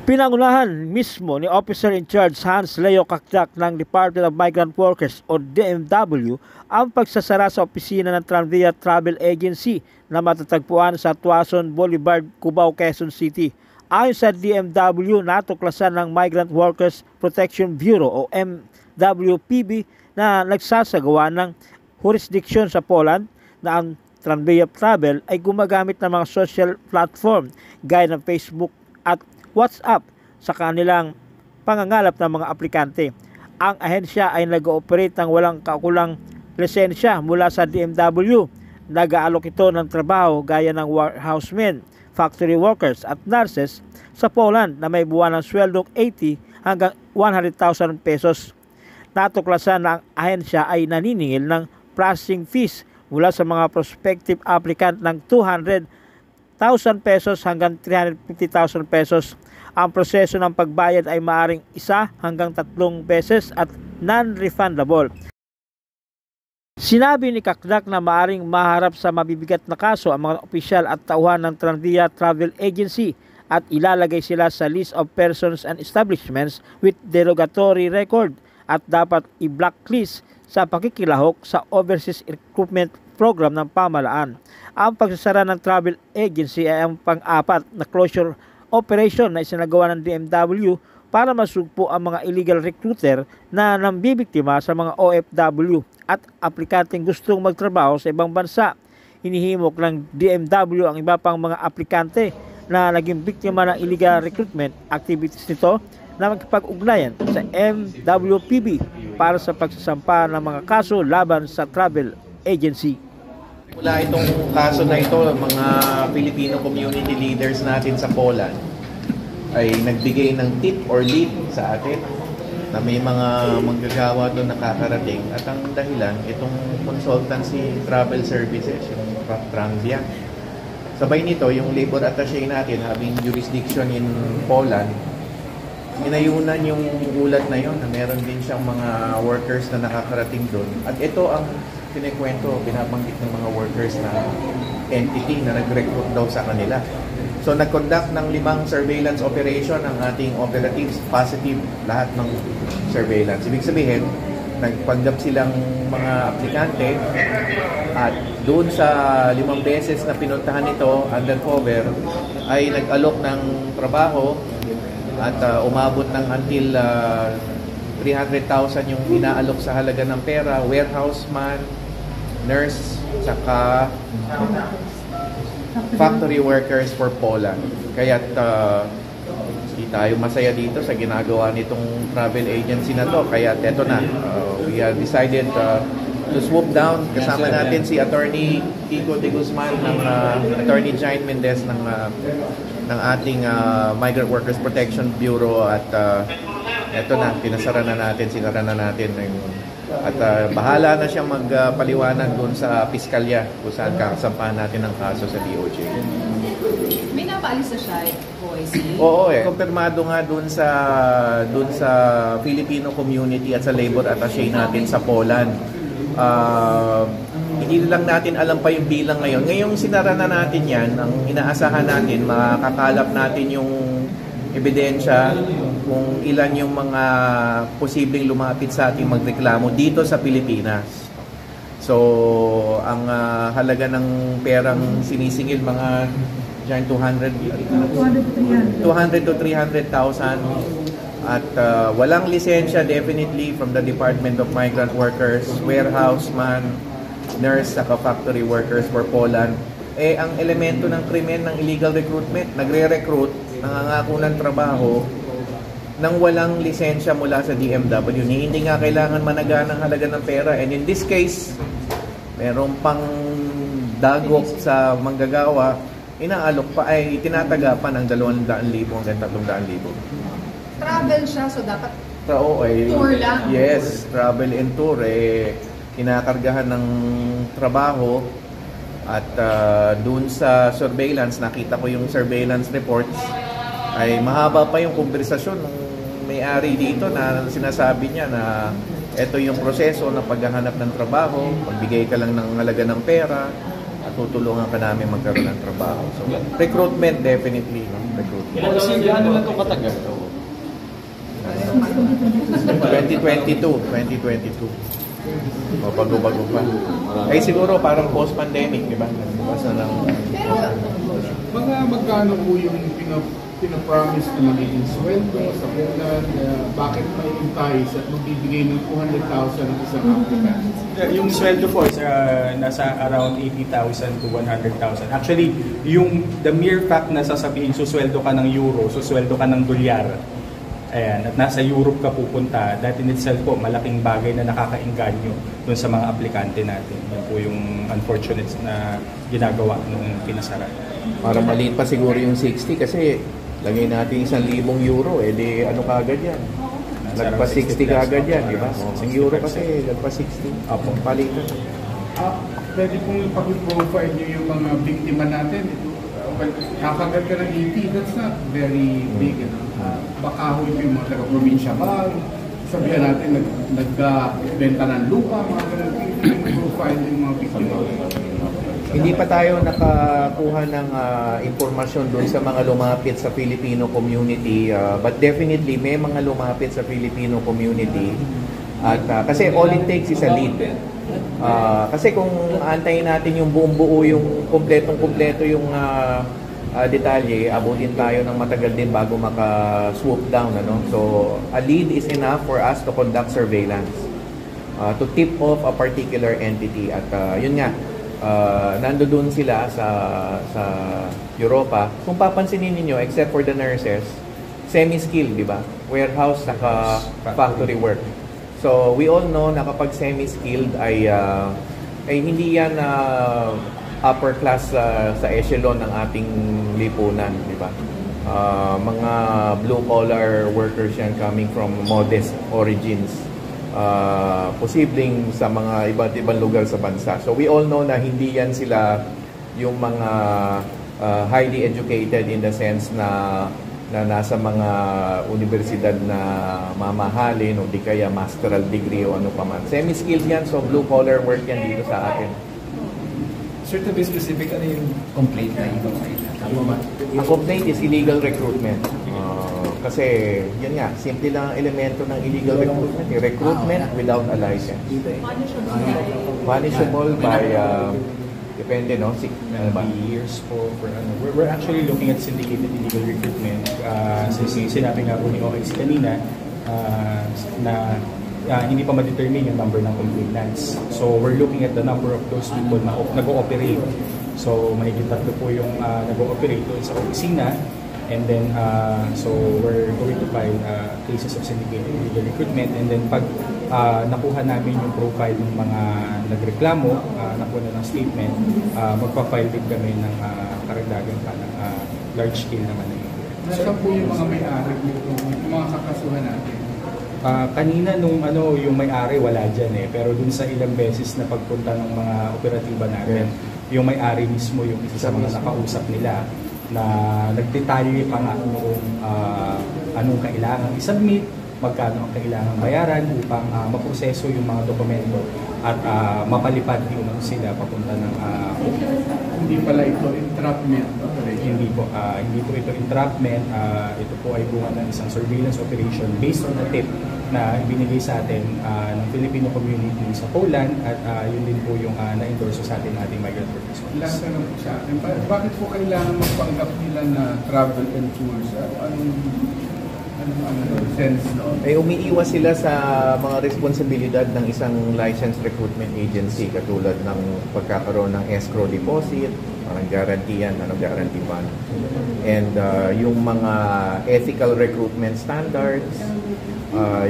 Pinangunahan mismo ni Officer in Charge Hans Leo Kakdak ng Department of Migrant Workers o DMW ang pagsasara sa opisina ng Tranvia Travel Agency na matatagpuan sa Tuason Boulevard, Cubao, Quezon City. Ayon sa DMW, natuklasan ng Migrant Workers Protection Bureau o MWPB na nagsasagawa ng jurisdiction sa Poland na ang Tranvia Travel ay gumagamit ng mga social platform gaya ng Facebook at WhatsApp sa kanilang pangangalap ng mga aplikante. Ang ahensya ay nag-ooperate ng walang kaukulang lisensya mula sa DMW. Nag-aalok ito ng trabaho gaya ng warehousemen, factory workers at nurses sa Poland na may buwan ng sweldong 80 hanggang 100,000 pesos. Natuklasan na ang ahensya ay naniningil ng processing fees mula sa mga prospective applicant ng 200,000 pesos hanggang 350,000 pesos. Ang proseso ng pagbayad ay maaaring 1 hanggang 3 beses at non-refundable. Sinabi ni Kakdak na maaaring maharap sa mabibigat na kaso ang mga opisyal at tauhan ng Tranvia Travel Agency at ilalagay sila sa list of persons and establishments with derogatory record at dapat i-blacklist sa pakikilahok sa overseas recruitment program ng pamahalaan. Ang pagsasara ng travel agency ay ang pang-apat na closure operation na isinagawa ng DMW para masugpo ang mga illegal recruiter na nambibiktima sa mga OFW at aplikanteng gustong magtrabaho sa ibang bansa. Hinihimok ng DMW ang iba pang mga aplikante na naging biktima ng illegal recruitment activities nito na magkipag-ugnayan sa MWPB para sa pagsasampa ng mga kaso laban sa travel agency. Mula itong kaso na ito, mga Filipino community leaders natin sa Poland ay nagbigay ng tip or lead sa atin na may mga manggagawa doon nakakarating at ang dahilan, itong consultancy travel services, yung Tranvia. Sabay nito, yung labor attaché natin having jurisdiction in Poland, inayunan yung ulat na yon na meron din siyang mga workers na nakakarating doon. At ito ang kinikwento, binabanggit ng mga workers na entity na nag-recruit daw sa kanila. So nag-conduct ng 5 surveillance operation ang ating operatives, positive lahat ng surveillance. Ibig sabihin, nagpanggap silang mga aplikante at doon sa 5 beses na pinuntahan ito undercover ay nag-alok ng trabaho at umabot ng until 300,000 yung inaalok sa halaga ng pera, warehouse man, nurse, saka factory workers for Poland. Kaya hindi tayo masaya dito sa ginagawa nitong travel agency na to. Kaya eto na, we have decided to swoop down. Kasama natin si Attorney Kiko de Guzman ng Attorney Jaime Mendez ng ating Migrant Workers Protection Bureau at eto na, sinara na natin at bahala na siyang magpaliwanag doon sa piskalya kung saan kakasampahan natin ang kaso sa DOJ. May napaalis na siya, boys? Oo kumpirmado nga doon sa Filipino community at sa labor attaché natin sa Poland. Hindi lang natin alam pa yung bilang ngayon. Ngayong sinara na natin yan, ang inaasahan natin, makakalap natin yung ebidensya kung ilan yung mga posibleng lumapit sa ating magreklamo dito sa Pilipinas. So, ang halaga ng perang sinisingil mga 200 to 300,000 at walang lisensya definitely from the Department of Migrant Workers, warehouseman, nurse, saka factory workers for Poland. Ang elemento ng krimen ng illegal recruitment, nagre-recruit, nangangako ng trabaho nang walang lisensya mula sa DMW. Hindi nga kailangan managaan ng halaga ng pera. And in this case, meron pang dagok sa manggagawa, inaalok pa ay itinataga pa ng 200,000 hanggang 300,000. Travel siya, so dapat tour lang. Yes, travel and tour. Kinakargahan ng trabaho at doon sa surveillance, nakita ko yung surveillance reports, ay mahaba pa yung konversasyon ng may-ari dito na sinasabi niya na ito yung proseso ng paghahanap ng trabaho, pagbigay ka lang ng halaga ng pera at tutulungan ka namin magkaroon ng trabaho. So, recruitment definitely, no? Recruitment. Kasi ano lang ito katagal? 2022. Bago-bago pa. Ay siguro parang post-pandemic, di ba? Nagbukas na ng... Mga magkano po yung pinapromise na magiging sweldo sa Poland? Bakit may entice at magbibigay ng 200,000 ng isang applicant? Yung sweldo po is nasa around 80,000 to 100,000. Actually, the mere fact na sasabihin susweldo ka ng euro, susweldo ka ng dolyar, ayan, at nasa Europe ka pupunta, that in itself po, malaking bagay na nakakainganyo dun sa mga aplikante natin. Yan po yung unfortunate na ginagawa nung pinasara. Para maliit pa siguro yung 60 kasi lagay natin 1,000 euro, di ano kagad yan? Lagpa 60 kagad yan, di ba? Ang euro kasi lagpa 60. Apo, palitan. Pwede pong pag-profile nyo yung mga biktima natin. Nakagad ka ng 80, that's not very big. Baka ho yung mga taga-probinsya ba, sabihan natin nagbenta ng lupa, mga ganun, profile yung mga biktima. Hindi pa tayo nakakuha ng impormasyon doon sa mga lumapit sa Filipino community, but definitely may mga lumapit sa Filipino community. At kasi all it takes is a lead. Kasi kung antayin natin yung buong buo, yung kompletong-kompleto yung detalye, abutin tayo ng matagal din bago maka-swoop down. Ano? So, a lead is enough for us to conduct surveillance, to tip off a particular entity. At yun nga, nandoon sila sa Europa. Kung papansinin niyo, except for the nurses, semi-skilled, di ba? Warehouse, saka factory work. So, we all know na kapag semi-skilled ay hindi yan upper class sa echelon ng ating lipunan, di ba? Mga blue-collar workers yan coming from modest origins. Posibleng sa mga iba't ibang lugar sa bansa. So, we all know na hindi yan sila yung mga highly educated in the sense na nasa mga universidad na mamahalin o di kaya masteral degree o ano pa man. Semi-skilled yan, so blue-collar work yan dito sa atin. Sir, to be specific, ano yung complaint na ito? Ang complaint is illegal recruitment. Kasi, yun nga, simple lang ang elemento ng illegal recruitment. Recruitment without a license. Punishable by, depende, no? Years po for we're actually looking at syndicated illegal recruitment. Sinabi nga po ni OX kanina na hindi pa ma-determine yung number ng complainants. So we're looking at the number of those people na nag-ooperate. So mahigit 3 po yung nag-ooperate doon sa opisina. And then, so we're going to file cases of syndicated illegal recruitment. And then pag nakuha namin yung profile ng mga nagreklamo, nakuha na ng statement, magpa-file din kami ng karagdagan pa ng large scale naman. Nasaan po yung mga may-ari nito, yung mga kakasuhan natin? Kanina nung yung may-ari wala dyan pero dun sa ilang beses na pagpunta ng mga operatiba natin, yung may-ari mismo yung isa sa mga nakausap nila na nagdetalye pa nga noong anong kailangan i-submit, magkano ang kailangan bayaran upang maproseso yung mga dokumento at mapalipad yung sila papunta ng Hindi pala ito entrapment. Hindi po ito entrapment. Ito po ay bunga ng isang surveillance operation based on the tip na ibinigay sa atin ng Filipino community sa Poland at yun din po yung na-endorse sa atin ating migrant workers. Last na lang po sa atin, bakit po kailangan magpanggap nila na travel and tours? Anong sense noon? Umiiwas sila sa mga responsibilidad ng isang licensed recruitment agency katulad ng pagkakaroon ng escrow deposit, parang guarantee yan, guarantee fund. And yung mga ethical recruitment standards,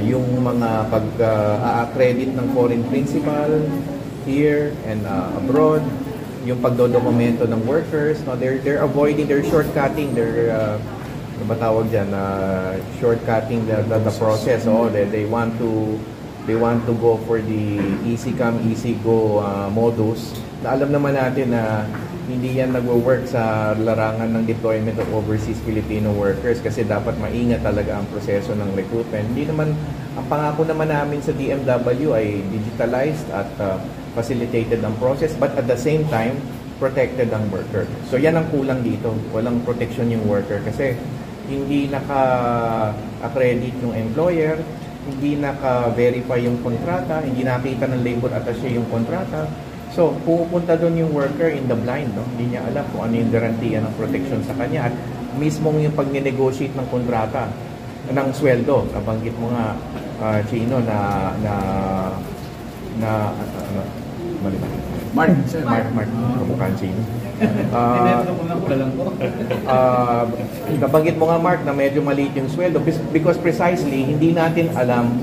yung mga pag-accredit ng foreign principal here and abroad, yung pagdodokumento ng workers, they're avoiding, they're shortcutting, ano ba tawag dyan, shortcutting the process. They want to go for the easy come, easy go modus. Na alam naman natin na hindi yan nagwo-work sa larangan ng deployment of overseas Filipino workers kasi dapat maingat talaga ang proseso ng recruitment. Hindi naman, ang pangako naman namin sa DMW ay digitalized at facilitated ang process, but at the same time, protected ang worker. So yan ang kulang dito. Walang protection yung worker kasi hindi naka-accredit yung employer, hindi naka-verify yung kontrata, hindi nakita ng labor attaché yung kontrata. So, pupunta doon yung worker in the blind, no? Hindi niya alam kung ano yung garantiya ng protection sa kanya. At mismong yung pag-negotiate ng kontrata, ng sweldo, nabanggit mo nga, Chino, Mark, kabukaan Chino. Nabanggit mo nga, Mark, na medyo maliit yung sweldo because precisely, hindi natin alam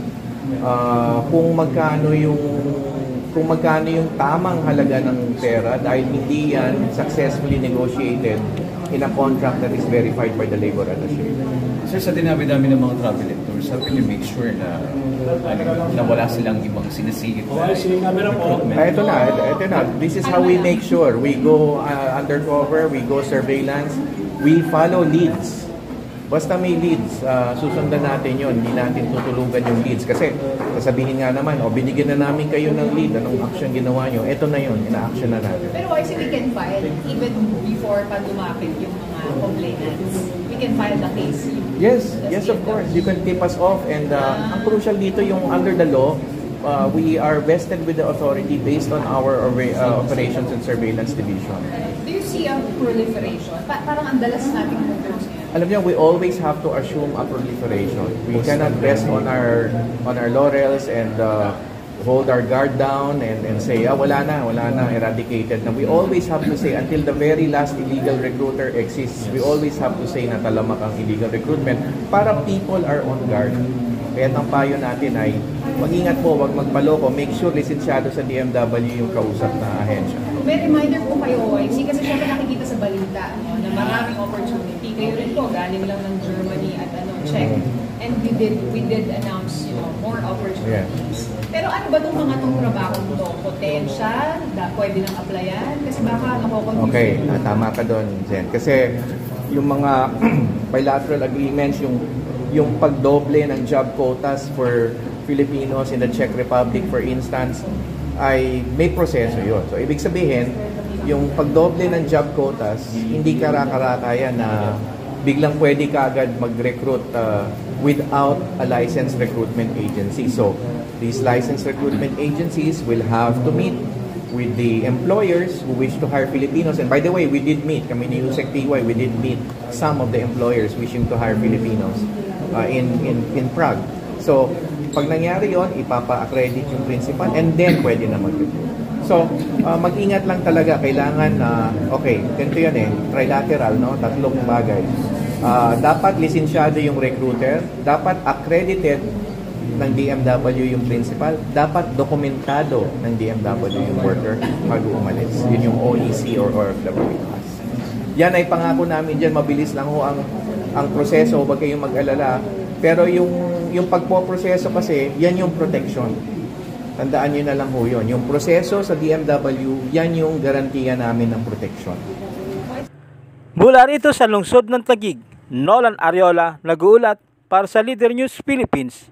kung magkano yung tamang halaga ng pera dahil hindi yan successfully negotiated in a contract that is verified by the labor attaché. Sir, sa dinami-dami ng mga travelers, how can you make sure na wala silang ibang sinisigit na recruitment? Ito na. This is how we make sure. We go undercover, we go surveillance, we follow leads. Basta may leads, susundan natin yon. Hindi natin tutulugan yung leads. Kasi sasabihin nga naman, binigyan na namin kayo ng lead. Anong action ginawa nyo? Ito na yun, ina-action na natin. Pero kasi we can file even before pa lumapit yung mga complainants. We can file the case. Yes, of course. You can tip us off. And ang crucial dito yung under the law, we are vested with the authority based on our operations and surveillance division. Do you see a proliferation? Parang ang dalas nating concerns ngayon. Alam niyo, we always have to assume a proliferation. We cannot rest on our laurels and hold our guard down and say, wala na, eradicated na. We always have to say, until the very last illegal recruiter exists, we always have to say na talamak ang illegal recruitment para people are on guard. Kaya ang payo natin ay, mag-ingat po, wag magpaloko, make sure lisensyado sa DMW yung kausap na ahensya. May reminder po kayo, OIC, kasi syempre nakikita sa balita na maraming opportunity. Kayo rin po, galing lang ng Germany at Czech. And we did announce, more opportunities. Pero ano ba itong mga trabahong ito? Potential? Pwede nang applyan? Kasi baka nakoconfuse. Okay, tama ka doon, Jen. Kasi yung mga bilateral agreements, yung pagdoble ng job quotas for Filipinos in the Czech Republic, for instance, ay may proseso yun. So, ibig sabihin, yung pagdoble ng job quotas, hindi karakaraka yan na biglang pwede ka agad mag-recruit without a licensed recruitment agency. So, these licensed recruitment agencies will have to meet with the employers who wish to hire Filipinos. And by the way, we did meet, kami ni USEC-TY, we did meet some of the employers wishing to hire Filipinos in Prague. So, pag nangyari yon, ipapa-accredit yung principal and then pwede na mag-recruit. So, mag-ingat lang talaga. Kailangan ganito yan trilateral, no? Tatlong bagay. Dapat lisensyado yung recruiter, dapat accredited ng DMW yung principal, dapat dokumentado ng DMW yung worker bago umalis. Yun yung OEC or OFW. Yan ay pangako namin dyan, mabilis lang ho ang proseso, huwag kayong mag-alala. Pero yung pagpoproseso kasi, yan yung protection. Tandaan nyo na lang ho yun. Yung proseso sa DMW, yan yung garantiya namin ng protection. Mula rito sa lungsod ng Taguig, Nolan Ariola, nag-uulat para sa Leader News Philippines.